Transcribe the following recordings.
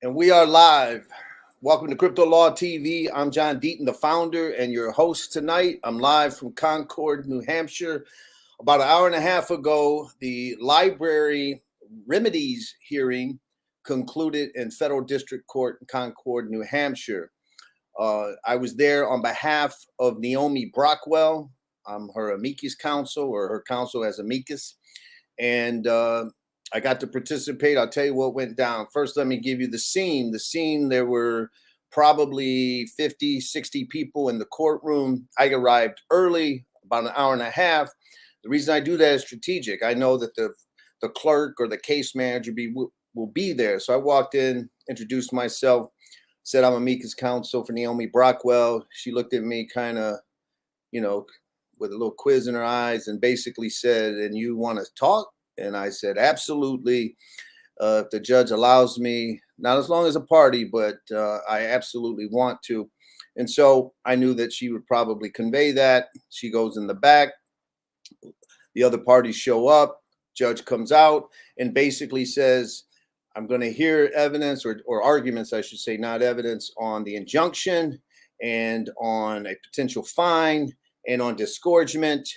And we are live. Welcome to CryptoLaw TV. I'm John Deaton, the founder and your host tonight. I'm live from Concord, New Hampshire. About an hour and a half ago, the LBRY remedies hearing concluded in Federal District Court in Concord, New Hampshire. I was there on behalf of Naomi Brockwell. I'm her amicus counsel, or her counsel as amicus. And I got to participate. I'll tell you what went down. First, let me give you the scene. The scene, there were probably 50, 60 people in the courtroom. I arrived early, about an hour and a half. The reason I do that is strategic. I know that the clerk or the case manager will be there. So I walked in, introduced myself, said I'm amicus counsel for Naomi Brockwell. She looked at me kind of, with a little quiz in her eyes and basically said, "And you want to talk?" And I said, "Absolutely. If the judge allows me, not as long as a party, but I absolutely want to." And so I knew that she would probably convey that. She goes in the back. The other parties show up. Judge comes out and basically says, "I'm going to hear evidence or arguments, I should say, not evidence, on the injunction and on a potential fine and on disgorgement.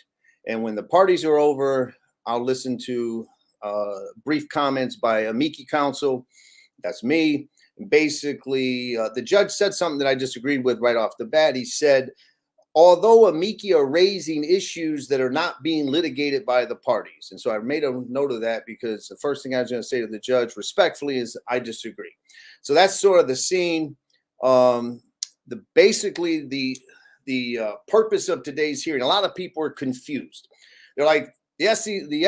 And when the parties are over, I'll listen to brief comments by amici counsel." That's me. And basically, the judge said something that I disagreed with right off the bat. He said, although amici are raising issues that are not being litigated by the parties. And so I made a note of that because the first thing I was going to say to the judge respectfully is I disagree. So that's sort of the scene. Basically the purpose of today's hearing. A lot of people are confused. They're like, the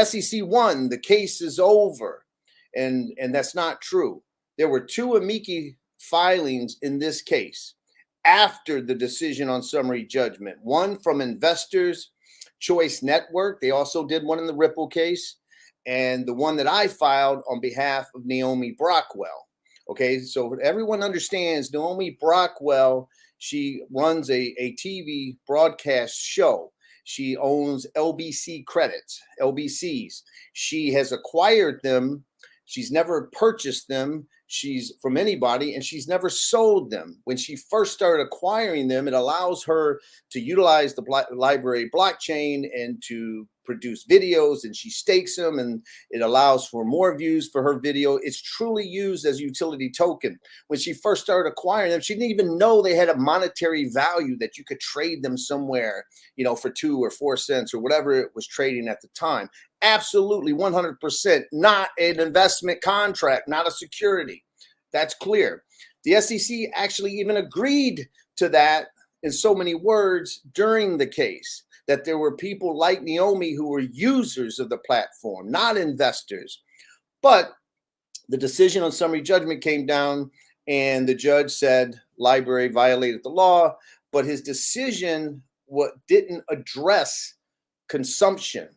SEC won, the case is over. And that's not true. There were two amici filings in this case after the decision on summary judgment. One from Investors Choice Network. They also did one in the Ripple case. And the one that I filed on behalf of Naomi Brockwell. Okay, so everyone understands Naomi Brockwell, she runs a TV broadcast show. She owns LBC credits, LBCs. She has acquired them. She's never purchased them. She's from anybody, and she's never sold them. When she first started acquiring them, it allows her to utilize the LBRY blockchain and to produce videos, and she stakes them, and it allows for more views for her video. It's truly used as a utility token. When she first started acquiring them, she didn't even know they had a monetary value that you could trade them somewhere, for 2 or 4 cents or whatever it was trading at the time. Absolutely 100% not an investment contract, not a security. That's clear. The SEC actually even agreed to that in so many words during the case, that there were people like Naomi who were users of the platform, not investors. But the decision on summary judgment came down and the judge said LBRY violated the law, but his decision didn't address consumption,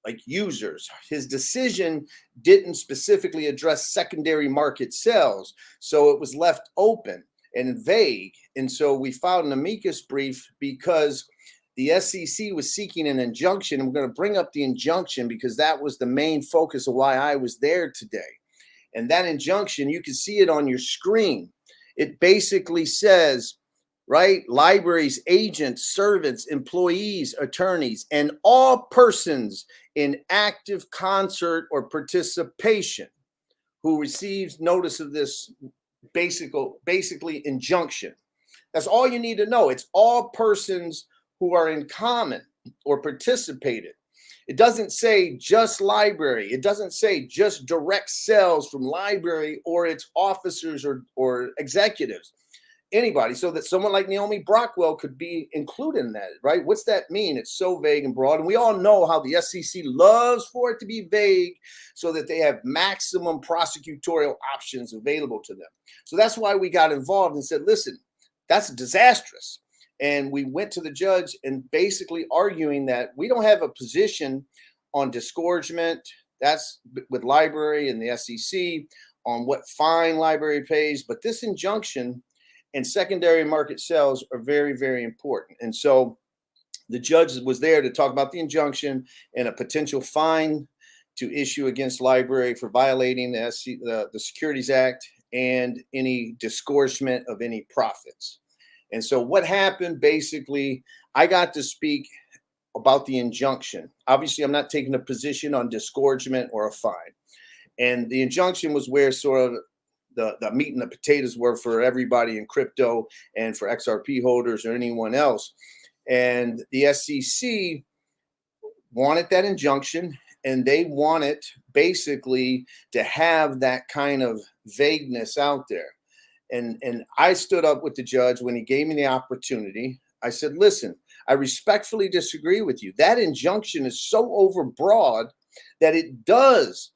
like users. His decision didn't specifically address secondary market sales. So it was left open and vague. And so we filed an amicus brief because the SEC was seeking an injunction. And we're going to bring up the injunction because that was the main focus of why I was there today. And that injunction, you can see it on your screen. It basically says, right, LBRY's agents, servants, employees, attorneys, and all persons in active concert or participation who receives notice of this basically injunction. That's all you need to know. It's all persons who are in common or participated. It doesn't say just LBRY. It doesn't say just direct sales from LBRY or its officers or executives. Anybody, so that someone like Naomi Brockwell could be included in that, right? What's that mean? It's so vague and broad. And we all know how the SEC loves for it to be vague so that they have maximum prosecutorial options available to them. So that's why we got involved and said, listen, that's disastrous. And we went to the judge and basically arguing that we don't have a position on disgorgement. That's with LBRY and the SEC on what fine LBRY pays. But this injunction and secondary market sales are very, very important. And so the judge was there to talk about the injunction and a potential fine to issue against LBRY for violating the Securities Act and any disgorgement of any profits. And so what happened, basically, I got to speak about the injunction. Obviously, I'm not taking a position on disgorgement or a fine. And the injunction was where sort of the meat and the potatoes were for everybody in crypto and for XRP holders or anyone else. And the SEC wanted that injunction, and they wanted basically to have that kind of vagueness out there. And I stood up with the judge when he gave me the opportunity. I said, listen, I respectfully disagree with you. That injunction is so overbroad that it does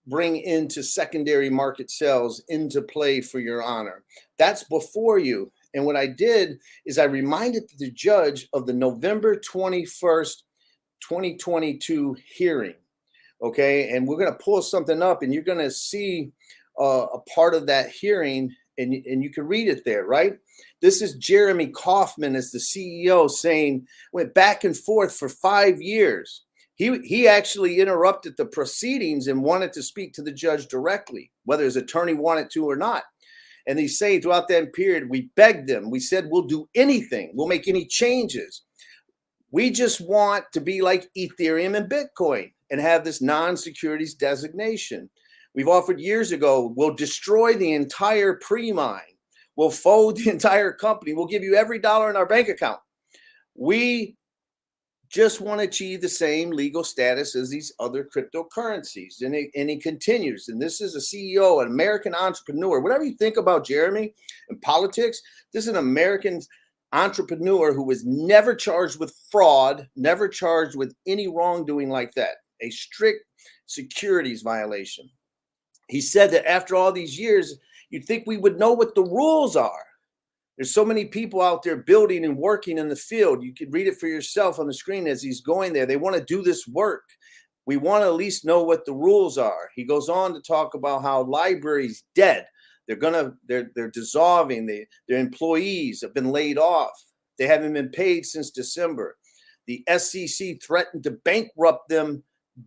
bring into secondary market sales into play, for your honor. That's before you. And what I did is I reminded the judge of the November 21st, 2022 hearing. Okay. And we're going to pull something up, and you're going to see a part of that hearing, and you can read it there, right? This is Jeremy Kaufman as the CEO saying, went back and forth for 5 years. He actually interrupted the proceedings and wanted to speak to the judge directly, whether his attorney wanted to or not. And he's saying throughout that period, we begged them. We said, we'll do anything. We'll make any changes. We just want to be like Ethereum and Bitcoin and have this non-securities designation. We've offered years ago, we'll destroy the entire pre-mine. We'll fold the entire company. We'll give you every dollar in our bank account. We just want to achieve the same legal status as these other cryptocurrencies. And he continues, and this is a CEO, an American entrepreneur. Whatever you think about Jeremy and politics, this is an American entrepreneur who was never charged with fraud, never charged with any wrongdoing like that, a strict securities violation. He said that after all these years, you'd think we would know what the rules are. There's so many people out there building and working in the field. You can read it for yourself on the screen as he's going there. They want to do this work. We want to at least know what the rules are. He goes on to talk about how LBRY is dead. They're dissolving. Their employees have been laid off. They haven't been paid since December. The SEC threatened to bankrupt them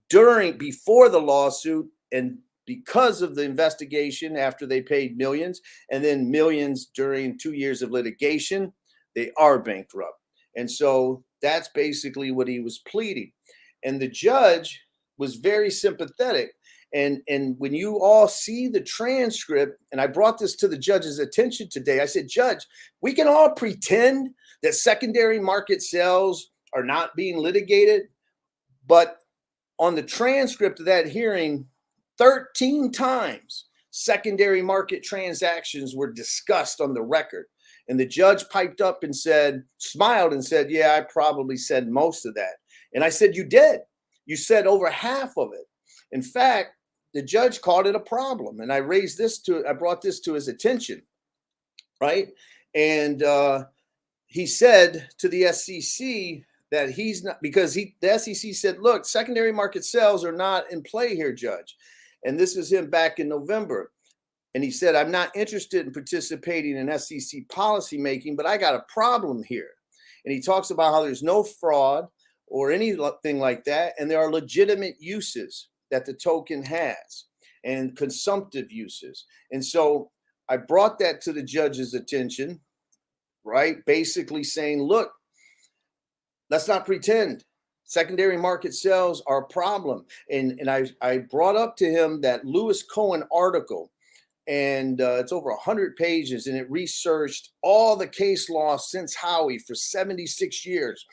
before the lawsuit, and because of the investigation after they paid millions, and then millions during 2 years of litigation, they are bankrupt. And so that's basically what he was pleading. And the judge was very sympathetic. And when you all see the transcript, and I brought this to the judge's attention today, I said, Judge, we can all pretend that secondary market sales are not being litigated, but on the transcript of that hearing, 13 times secondary market transactions were discussed on the record. And the judge piped up and smiled and said, yeah, I probably said most of that. And I said, you did. You said over half of it. In fact, the judge called it a problem. And I brought this to his attention, right? And he said to the SEC that he's not, because the SEC said, look, secondary market sales are not in play here, Judge. And this is him back in November. And he said, I'm not interested in participating in SEC policymaking, but I got a problem here. And he talks about how there's no fraud or anything like that. And there are legitimate uses that the token has and consumptive uses. And so I brought that to the judge's attention, right? Basically saying, look, let's not pretend. Secondary market sales are a problem. And I brought up to him that Lewis Cohen article, and it's over 100 pages, and it researched all the case law since Howey for 76 years.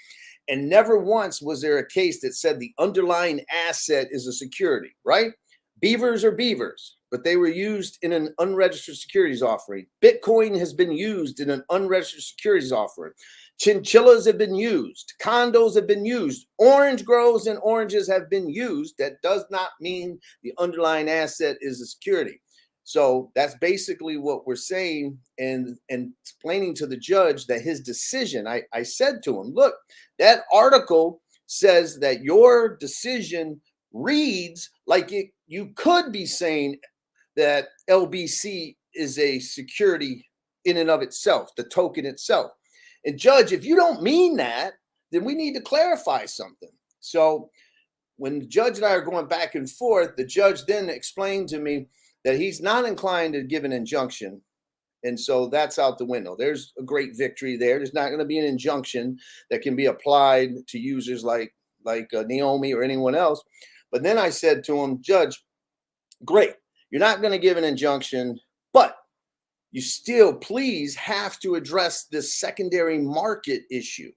And never once was there a case that said the underlying asset is a security, right? Beavers are beavers, but they were used in an unregistered securities offering. Bitcoin has been used in an unregistered securities offering. Chinchillas have been used. Condos have been used. Orange groves and oranges have been used. That does not mean the underlying asset is a security. So that's basically what we're saying, and explaining to the judge that his decision, I said to him, look, that article says that your decision reads like you could be saying that LBC is a security in and of itself, the token itself. And Judge, if you don't mean that, then we need to clarify something. So when the judge and I are going back and forth, the judge then explained to me that he's not inclined to give an injunction. And so that's out the window. There's a great victory there. There's not going to be an injunction that can be applied to users like Naomi or anyone else. But then I said to him, Judge, great, you're not going to give an injunction, but you still please have to address this secondary market issue.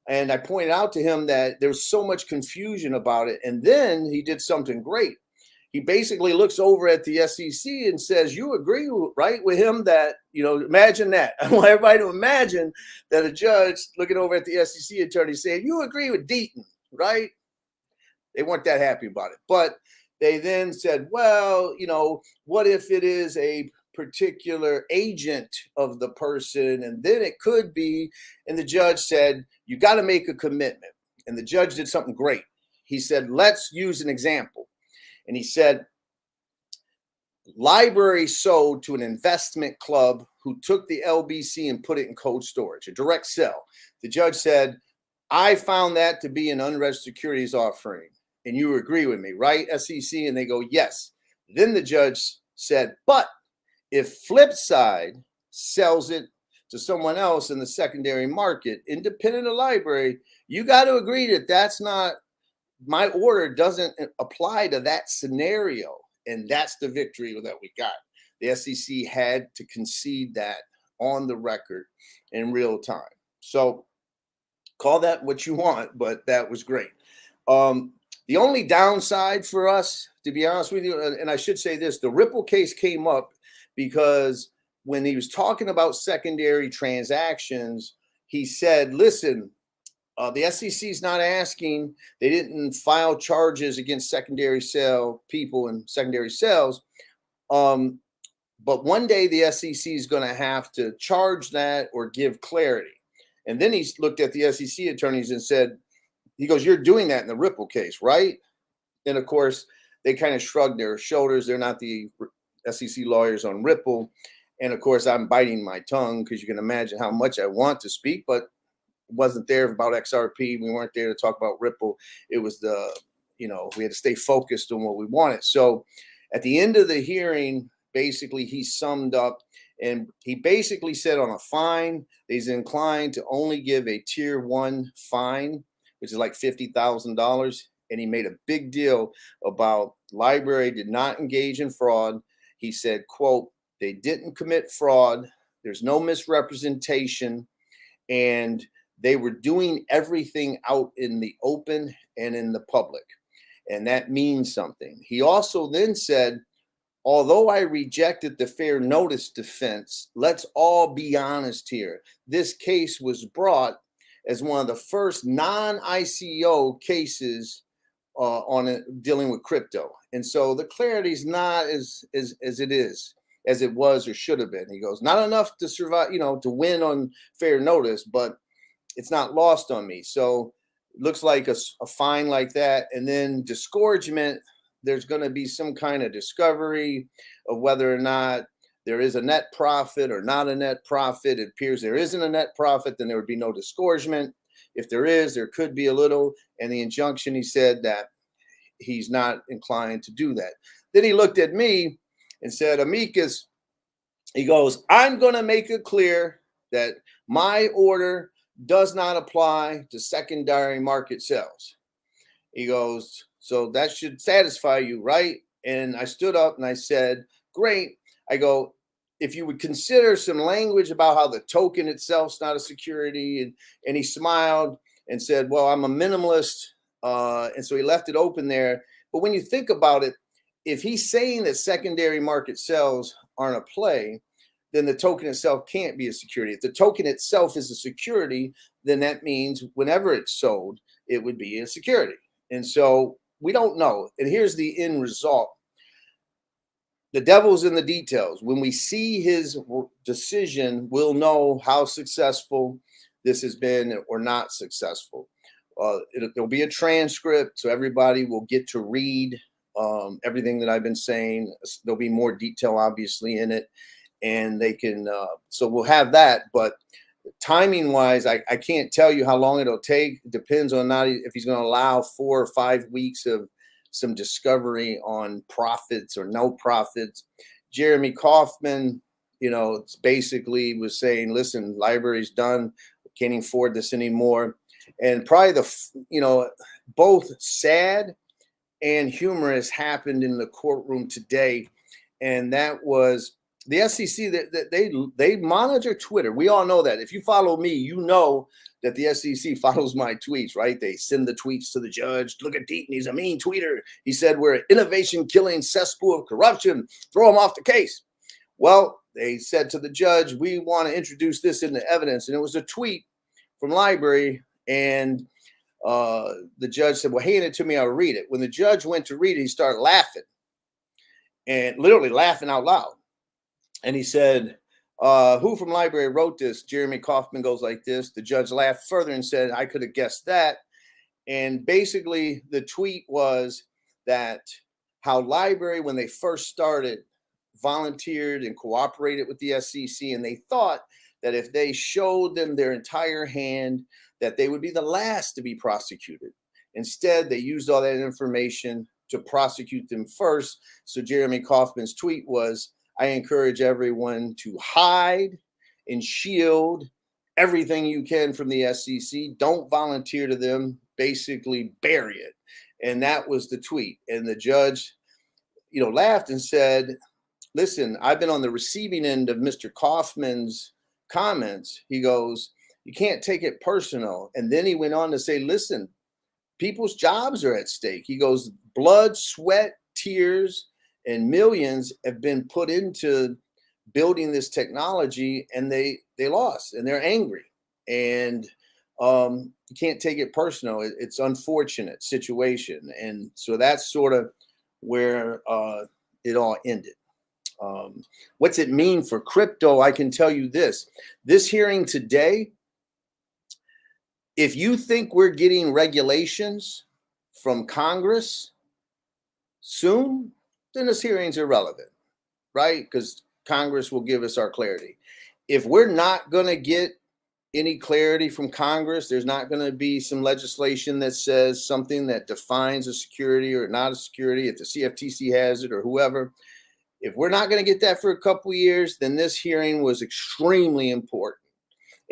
And I pointed out to him that there's so much confusion about it. And then he did something great. He basically looks over at the SEC and says, you agree, right, with him that, imagine that. I want everybody to imagine that a judge looking over at the SEC attorney saying, you agree with Deaton, right? They weren't that happy about it. But they then said, well, what if it is a particular agent of the person? And then it could be, and the judge said, you got to make a commitment. And the judge did something great. He said, let's use an example. And he said, LBRY sold to an investment club who took the LBC and put it in cold storage, a direct sell. The judge said, I found that to be an unregistered securities offering. And you agree with me, right, SEC? And they go, yes. Then the judge said, but if Flipside sells it to someone else in the secondary market, independent of LBRY, you got to agree that that's not, my order doesn't apply to that scenario. And that's the victory that we got. The SEC had to concede that on the record in real time. So call that what you want, but that was great. The only downside for us, to be honest with you, and I should say this, the Ripple case came up because when he was talking about secondary transactions, he said, listen, the SEC is not asking, they didn't file charges against secondary sale people and secondary sales. But one day the SEC is going to have to charge that or give clarity. And then he looked at the SEC attorneys and said, he goes, you're doing that in the Ripple case, right? And of course, they kind of shrugged their shoulders. They're not the SEC lawyers on Ripple. And of course, I'm biting my tongue because you can imagine how much I want to speak, but wasn't there about XRP. We weren't there to talk about Ripple. It was we had to stay focused on what we wanted. So at the end of the hearing, basically he summed up and he basically said on a fine, he's inclined to only give a tier 1 fine, which is like $50,000. And he made a big deal about LBRY did not engage in fraud. He said, quote, they didn't commit fraud. There's no misrepresentation. And they were doing everything out in the open and in the public. And that means something. He also then said, although I rejected the fair notice defense, let's all be honest here. This case was brought as one of the first non-ICO cases on it dealing with crypto. And so the clarity is not as it was or should have been. He goes, not enough to survive, to win on fair notice, but it's not lost on me. So it looks like a fine like that. And then disgorgement, there's going to be some kind of discovery of whether or not there is a net profit or not a net profit. It appears there isn't a net profit, then there would be no disgorgement. If there is, there could be a little. And the injunction, he said that he's not inclined to do that. Then he looked at me and said, Amicus, he goes, I'm going to make it clear that my order does not apply to secondary market sales. He goes, so that should satisfy you, right? And I stood up and I said, great. I go, if you would consider some language about how the token itself is not a security. And he smiled and said, well, I'm a minimalist. And so he left it open there. But when you think about it, if he's saying that secondary market sales aren't a play, then the token itself can't be a security. If the token itself is a security, then that means whenever it's sold, it would be a security. And so we don't know. And here's the end result. The devil's in the details. When we see his decision, we'll know how successful this has been or not successful. There'll be a transcript, so everybody will get to read everything that I've been saying. There'll be more detail, obviously, in it. And they can, so we'll have that. But timing wise, I can't tell you how long it'll take. It depends on not if he's going to allow 4 or 5 weeks of some discovery on profits or no profits. Jeremy Kauffman, basically was saying, listen, library's done, can't afford this anymore. And probably both sad and humorous happened in the courtroom today. And that was the SEC, that they monitor Twitter. We all know that. If you follow me, you know that the SEC follows my tweets, right? They send the tweets to the judge. Look at Deaton. He's a mean tweeter. He said we're an innovation-killing cesspool of corruption. Throw him off the case. Well, they said to the judge, we want to introduce this into evidence. And it was a tweet from LBRY. And the judge said, well, hand it to me. I'll read it. When the judge went to read it, he started laughing, and literally laughing out loud. And he said, who from LBRY wrote this? Jeremy Kauffman goes like this. The judge laughed further and said, I could have guessed that. And basically the tweet was that how LBRY, when they first started, volunteered and cooperated with the SEC, and they thought that if they showed them their entire hand, that they would be the last to be prosecuted. Instead, they used all that information to prosecute them first. So Jeremy Kauffman's tweet was, I encourage everyone to hide and shield everything you can from the SEC. Don't volunteer to them. Basically, bury it. And that was the tweet. And the judge, laughed and said, listen, I've been on the receiving end of Mr. Kauffman's comments. He goes, you can't take it personal. And then he went on to say, listen, people's jobs are at stake. He goes, blood, sweat, tears, and millions have been put into building this technology, and they lost, and they're angry. And you can't take it personal. It's unfortunate situation. And so that's sort of where it all ended. What's it mean for crypto? I can tell you this hearing today, if you think we're getting regulations from Congress soon, then this hearing's irrelevant, right? Because Congress will give us our clarity. If we're not going to get any clarity from Congress, there's not going to be some legislation that says something that defines a security or not a security, if the CFTC has it or whoever. If we're not going to get that for a couple of years, then this hearing was extremely important.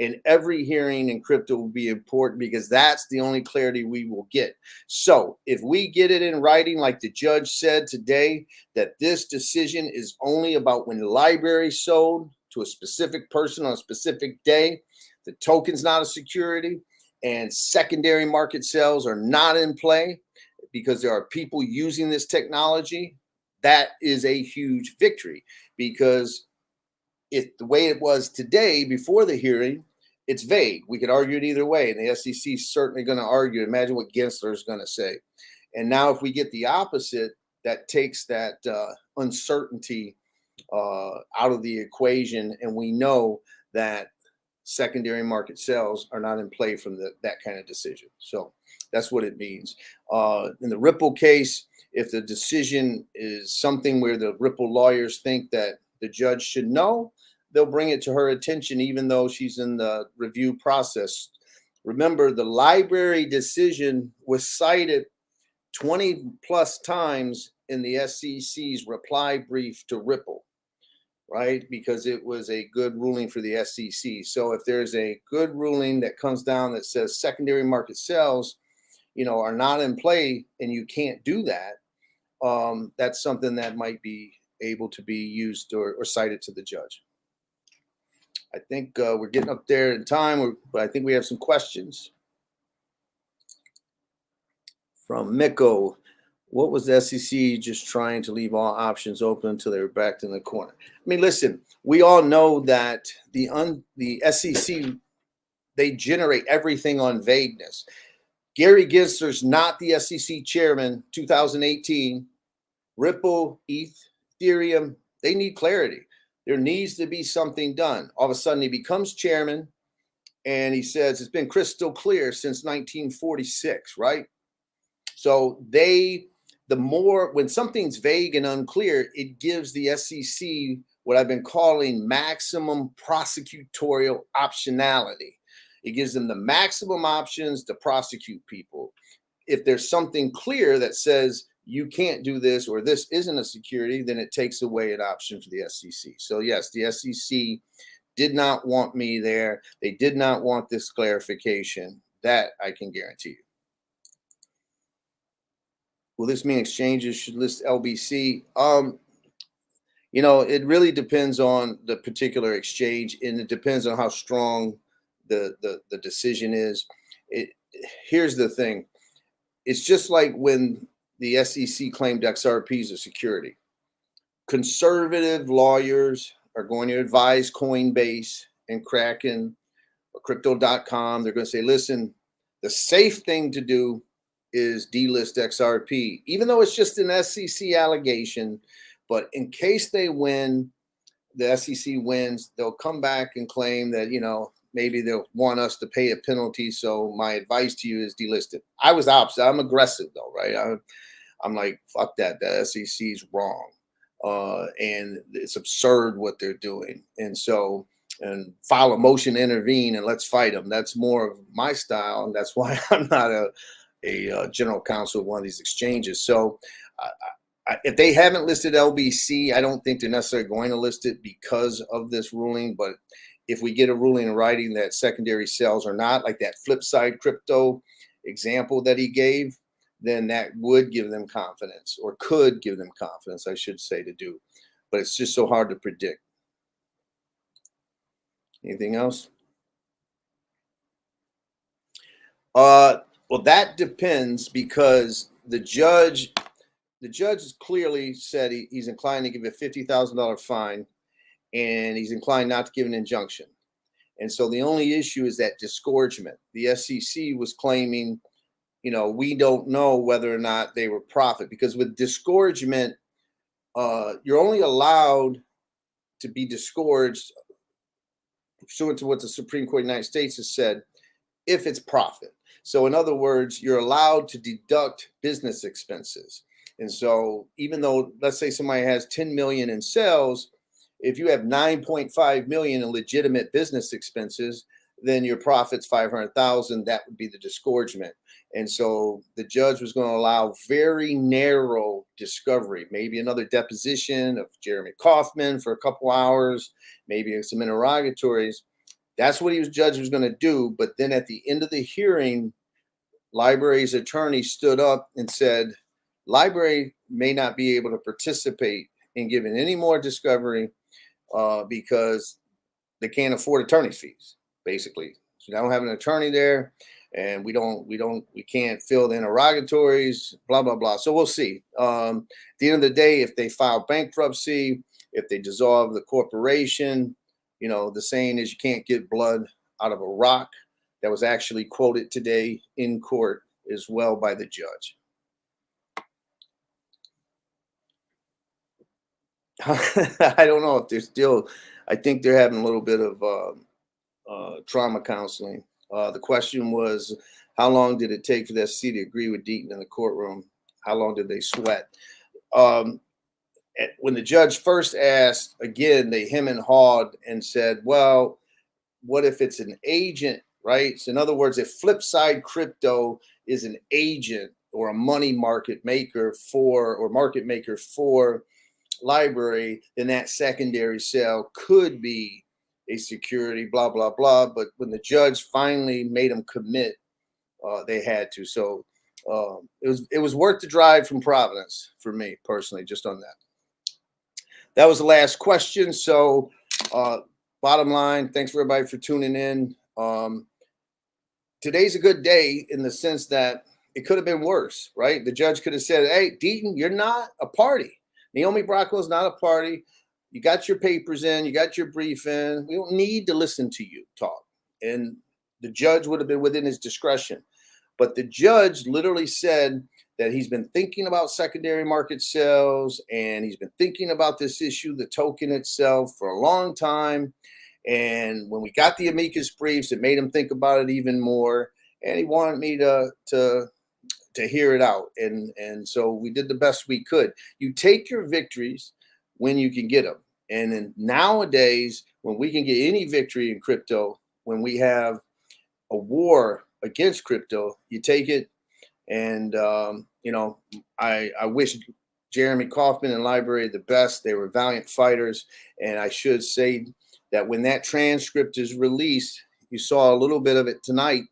And every hearing in crypto will be important because that's the only clarity we will get. So if we get it in writing, like the judge said today, that this decision is only about when the LBRY sold to a specific person on a specific day, the token's not a security, and secondary market sales are not in play because there are people using this technology, that is a huge victory. Because if the way it was today before the hearing, it's vague. We could argue it either way, and the SEC is certainly going to argue. Imagine what Gensler is going to say. And now if we get the opposite, that takes that uncertainty out of the equation, and we know that secondary market sales are not in play from that kind of decision. So that's what it means. In the Ripple case, if the decision is something where the Ripple lawyers think that the judge should know, they'll bring it to her attention, even though she's in the review process. Remember, the LBRY decision was cited 20 plus times in the SEC's reply brief to Ripple, right? Because it was a good ruling for the SEC. So if there's a good ruling that comes down that says secondary market sales, are not in play and you can't do that, that's something that might be able to be used or cited to the judge. I think we're getting up there in time, but I think we have some questions. From Miko, what was the SEC just trying to leave all options open until they were backed in the corner? I mean, listen, we all know that the SEC, they generate everything on vagueness. Gary Gensler's not the SEC chairman, 2018. Ripple, Ethereum, they need clarity. There needs to be something done. All of a sudden, he becomes chairman, and he says it's been crystal clear since 1946, right? So when something's vague and unclear, it gives the SEC what I've been calling maximum prosecutorial optionality. It gives them the maximum options to prosecute people. If there's something clear that says you can't do this, or this isn't a security, then it takes away an option for the SEC. So yes, the SEC did not want me there. They did not want this clarification. That I can guarantee you. Will this mean exchanges should list LBC? You know, it really depends on the particular exchange, and it depends on how strong the decision is. Here's the thing. It's just like when the SEC claimed XRP as a security. Conservative lawyers are going to advise Coinbase and Kraken or crypto.com. They're going to say, listen, the safe thing to do is delist XRP, even though it's just an SEC allegation. But in case they win, the SEC wins, they'll come back and claim that, you know, maybe they'll want us to pay a penalty. So my advice to you is delist it. I was opposite. I'm aggressive though, right? I'm like, fuck that. The SEC is wrong. And it's absurd what they're doing. And so, and file a motion to intervene and let's fight them. That's more of my style. And that's why I'm not a general counsel of one of these exchanges. So if they haven't listed LBC, I don't think they're necessarily going to list it because of this ruling. But if we get a ruling in writing that secondary sales are not, like that flip side crypto example that he gave, then that would give them confidence, or could give them confidence, I should say, to do. But it's just so hard to predict. Anything else? Well, that depends, because the judge clearly said he's inclined to give a $50,000 fine, and he's inclined not to give an injunction. And so the only issue is that disgorgement. The SEC was claiming, you know, we don't know whether or not they were profit, because with disgorgement, you're only allowed to be disgorged pursuant to what the Supreme Court of the United States has said if it's profit. So in other words, you're allowed to deduct business expenses. And so even though, let's say somebody has 10 million in sales, if you have 9.5 million in legitimate business expenses, then your profit's 500,000. That would be the disgorgement. And so the judge was going to allow very narrow discovery, maybe another deposition of Jeremy Kaufman for a couple hours, maybe some interrogatories. That's what judge was going to do. But then at the end of the hearing, LBRY's attorney stood up and said, LBRY may not be able to participate in giving any more discovery because they can't afford attorney's fees, basically. So they don't have an attorney there, and we can't fill the interrogatories, blah, blah, blah. So we'll see. At the end of the day, if they file bankruptcy, if they dissolve the corporation, you know, the saying is you can't get blood out of a rock. That was actually quoted today in court as well by the judge. I don't know if they're still, I think they're having a little bit of trauma counseling. The question was, how long did it take for the SEC to agree with Deaton in the courtroom? How long did they sweat? When the judge first asked, again, they hem and hawed and said, well, what if it's an agent, right? So in other words, if Flipside Crypto is an agent or a money market maker for LBRY, then that secondary sale could be a security, blah, blah, blah. But when the judge finally made them commit, they had to. So it was worth the drive from Providence for me personally, just on that. That was the last question. So bottom line, thanks for everybody for tuning in. Today's a good day in the sense that it could have been worse, right? The judge could have said, hey, Deaton, you're not a party. Naomi Brockwell's not a party. You got your papers in, you got your brief in. We don't need to listen to you talk. And the judge would have been within his discretion. But the judge literally said that he's been thinking about secondary market sales, and he's been thinking about this issue, the token itself, for a long time. And when we got the amicus briefs, it made him think about it even more. And he wanted me to hear it out. And so we did the best we could. You take your victories when you can get them. And then nowadays, when we can get any victory in crypto, when we have a war against crypto, you take it. And, you know, I wish Jeremy Kaufman and LBRY the best. They were valiant fighters. And I should say that when that transcript is released, you saw a little bit of it tonight.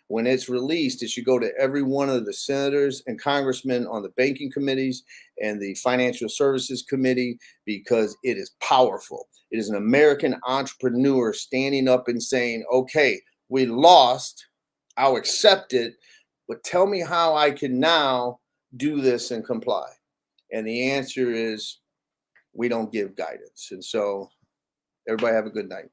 When it's released, it should go to every one of the senators and congressmen on the banking committees and the financial services committee, because it is powerful. It is an American entrepreneur standing up and saying, okay, we lost, I'll accept it, but tell me how I can now do this and comply. And the answer is, we don't give guidance. And so everybody have a good night.